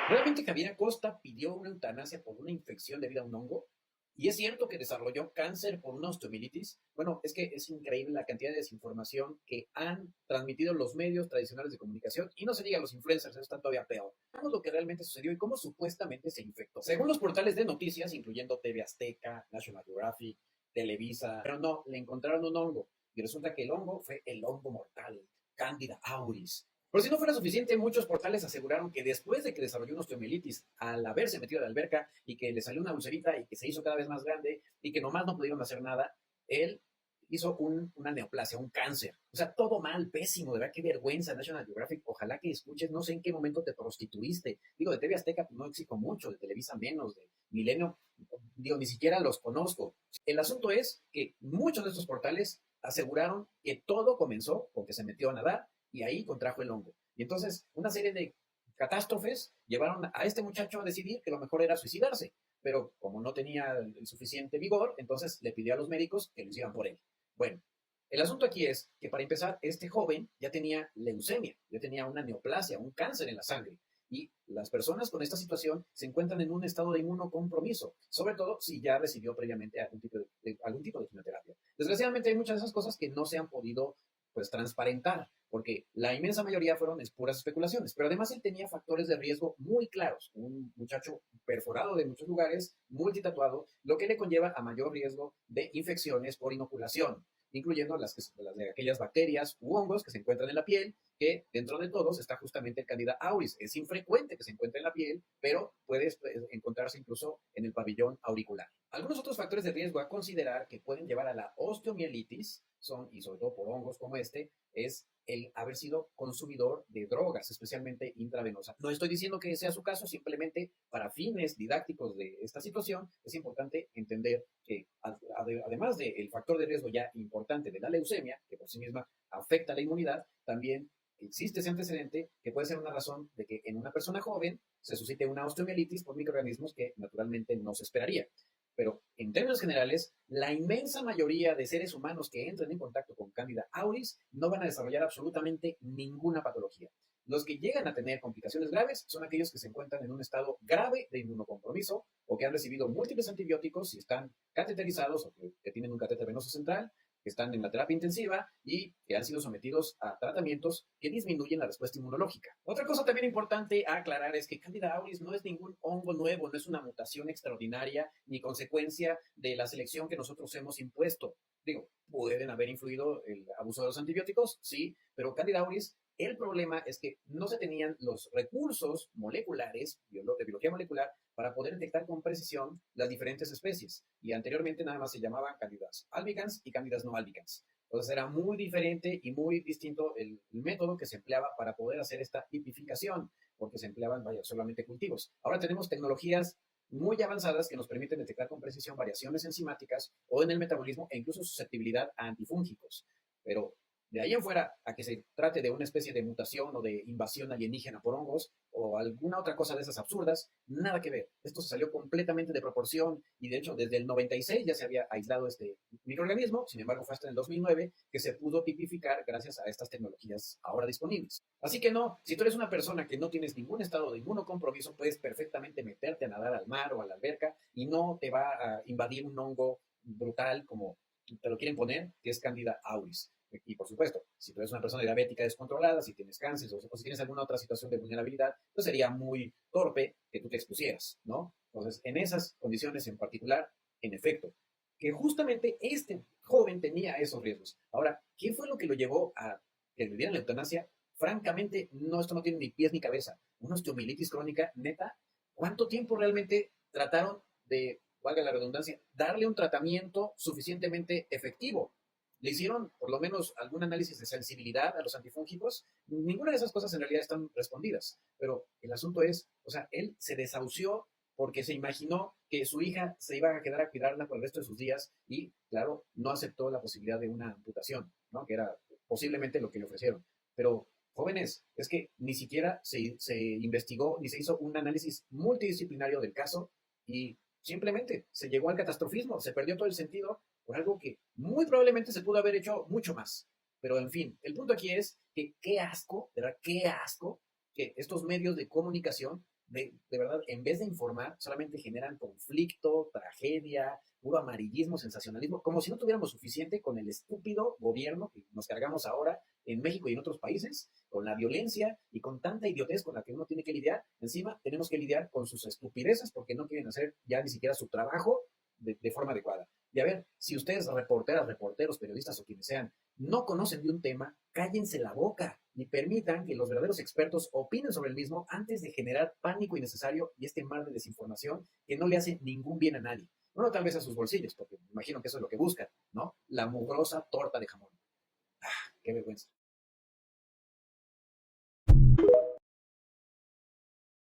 ¿Realmente Javier Acosta pidió una eutanasia por una infección debida a un hongo? ¿Y es cierto que desarrolló cáncer por una osteomielitis? Bueno, es que es increíble la cantidad de desinformación que han transmitido los medios tradicionales de comunicación y no se diga los influencers, eso está todavía peor. Veamos lo que realmente sucedió y cómo supuestamente se infectó. Según los portales de noticias, incluyendo TV Azteca, National Geographic, Televisa, pero no, le encontraron un hongo y resulta que el hongo fue el hongo mortal, Candida auris. Por si no fuera suficiente, muchos portales aseguraron que después de que desarrolló una osteomielitis al haberse metido a la alberca y que le salió una ulcerita y que se hizo cada vez más grande y que nomás no pudieron hacer nada, él hizo una neoplasia, un cáncer. O sea, todo mal, pésimo, de verdad, qué vergüenza, National Geographic. Ojalá que escuches, no sé en qué momento te prostituiste. Digo, de TV Azteca pues, no exijo mucho, de Televisa menos, de Milenio, digo, ni siquiera los conozco. El asunto es que muchos de estos portales aseguraron que todo comenzó porque se metió a nadar y ahí contrajo el hongo. Y entonces una serie de catástrofes llevaron a este muchacho a decidir que lo mejor era suicidarse, pero como no tenía el suficiente vigor, entonces le pidió a los médicos que lo hicieran por él. Bueno, el asunto aquí es que para empezar, este joven ya tenía leucemia, ya tenía una neoplasia, un cáncer en la sangre. Y las personas con esta situación se encuentran en un estado de inmunocompromiso, sobre todo si ya recibió previamente algún tipo de quimioterapia. Desgraciadamente hay muchas de esas cosas que no se han podido pues transparentar, porque la inmensa mayoría fueron puras especulaciones, pero además él tenía factores de riesgo muy claros, un muchacho perforado de muchos lugares, multitatuado, lo que le conlleva a mayor riesgo de infecciones por inoculación, incluyendo las de aquellas bacterias u hongos que se encuentran en la piel, que dentro de todos está justamente el Candida auris. Es infrecuente que se encuentre en la piel, pero puede encontrarse incluso en el pabellón auricular. Algunos otros factores de riesgo a considerar que pueden llevar a la osteomielitis son, y sobre todo por hongos como este, es el haber sido consumidor de drogas, especialmente intravenosa. No estoy diciendo que sea su caso, simplemente para fines didácticos de esta situación es importante entender que además del factor de riesgo ya importante de la leucemia, que por sí misma afecta la inmunidad, también existe ese antecedente que puede ser una razón de que en una persona joven se suscite una osteomielitis por microorganismos que naturalmente no se esperaría. Pero en términos generales, la inmensa mayoría de seres humanos que entran en contacto con Candida auris no van a desarrollar absolutamente ninguna patología. Los que llegan a tener complicaciones graves son aquellos que se encuentran en un estado grave de inmunocompromiso o que han recibido múltiples antibióticos y están cateterizados o que tienen un catéter venoso central, que están en la terapia intensiva y que han sido sometidos a tratamientos que disminuyen la respuesta inmunológica. Otra cosa también importante a aclarar es que Candida auris no es ningún hongo nuevo, no es una mutación extraordinaria ni consecuencia de la selección que nosotros hemos impuesto. Digo, pueden haber influido el abuso de los antibióticos, sí, pero Candida auris, el problema es que no se tenían los recursos moleculares, de biología molecular, para poder detectar con precisión las diferentes especies. Y anteriormente nada más se llamaban Candidas albicans y Candidas no albicans. Entonces era muy diferente y muy distinto el método que se empleaba para poder hacer esta tipificación, porque se empleaban, vaya, solamente cultivos. Ahora tenemos tecnologías muy avanzadas que nos permiten detectar con precisión variaciones enzimáticas o en el metabolismo e incluso susceptibilidad a antifúngicos. Pero de ahí en fuera, a que se trate de una especie de mutación o de invasión alienígena por hongos o alguna otra cosa de esas absurdas, nada que ver. Esto se salió completamente de proporción y de hecho desde el 96 ya se había aislado este microorganismo, sin embargo fue hasta el 2009 que se pudo tipificar gracias a estas tecnologías ahora disponibles. Así que no, si tú eres una persona que no tienes ningún estado de inmunocompromiso, puedes perfectamente meterte a nadar al mar o a la alberca y no te va a invadir un hongo brutal como te lo quieren poner, que es Candida auris. Y por supuesto, si tú eres una persona diabética descontrolada, si tienes cáncer o si tienes alguna otra situación de vulnerabilidad, pues sería muy torpe que tú te expusieras, ¿no? Entonces, en esas condiciones en particular, en efecto, que justamente este joven tenía esos riesgos. Ahora, ¿qué fue lo que lo llevó a que le dieran la eutanasia? Francamente, no, esto no tiene ni pies ni cabeza. Una osteomielitis crónica, neta, ¿cuánto tiempo realmente trataron de, valga la redundancia, darle un tratamiento suficientemente efectivo? Le hicieron por lo menos algún análisis de sensibilidad a los antifúngicos. Ninguna de esas cosas en realidad están respondidas. Pero el asunto es, o sea, él se desahució porque se imaginó que su hija se iba a quedar a cuidarla por el resto de sus días y, claro, no aceptó la posibilidad de una amputación, ¿no? Que era posiblemente lo que le ofrecieron. Pero, jóvenes, es que ni siquiera se investigó ni se hizo un análisis multidisciplinario del caso y simplemente se llegó al catastrofismo, se perdió todo el sentido por algo que muy probablemente se pudo haber hecho mucho más. Pero en fin, el punto aquí es que qué asco, ¿verdad? Qué asco que estos medios de comunicación de verdad, en vez de informar, solamente generan conflicto, tragedia, puro amarillismo, sensacionalismo, como si no tuviéramos suficiente con el estúpido gobierno que nos cargamos ahora en México y en otros países, con la violencia y con tanta idiotez con la que uno tiene que lidiar. Encima, tenemos que lidiar con sus estupideces porque no quieren hacer ya ni siquiera su trabajo de forma adecuada. Y a ver, si ustedes, reporteras, reporteros, periodistas o quienes sean, no conocen de un tema, cállense la boca y permitan que los verdaderos expertos opinen sobre el mismo antes de generar pánico innecesario y este mar de desinformación que no le hace ningún bien a nadie. Bueno, tal vez a sus bolsillos, porque me imagino que eso es lo que buscan, ¿no? La mugrosa torta de jamón. Qué vergüenza.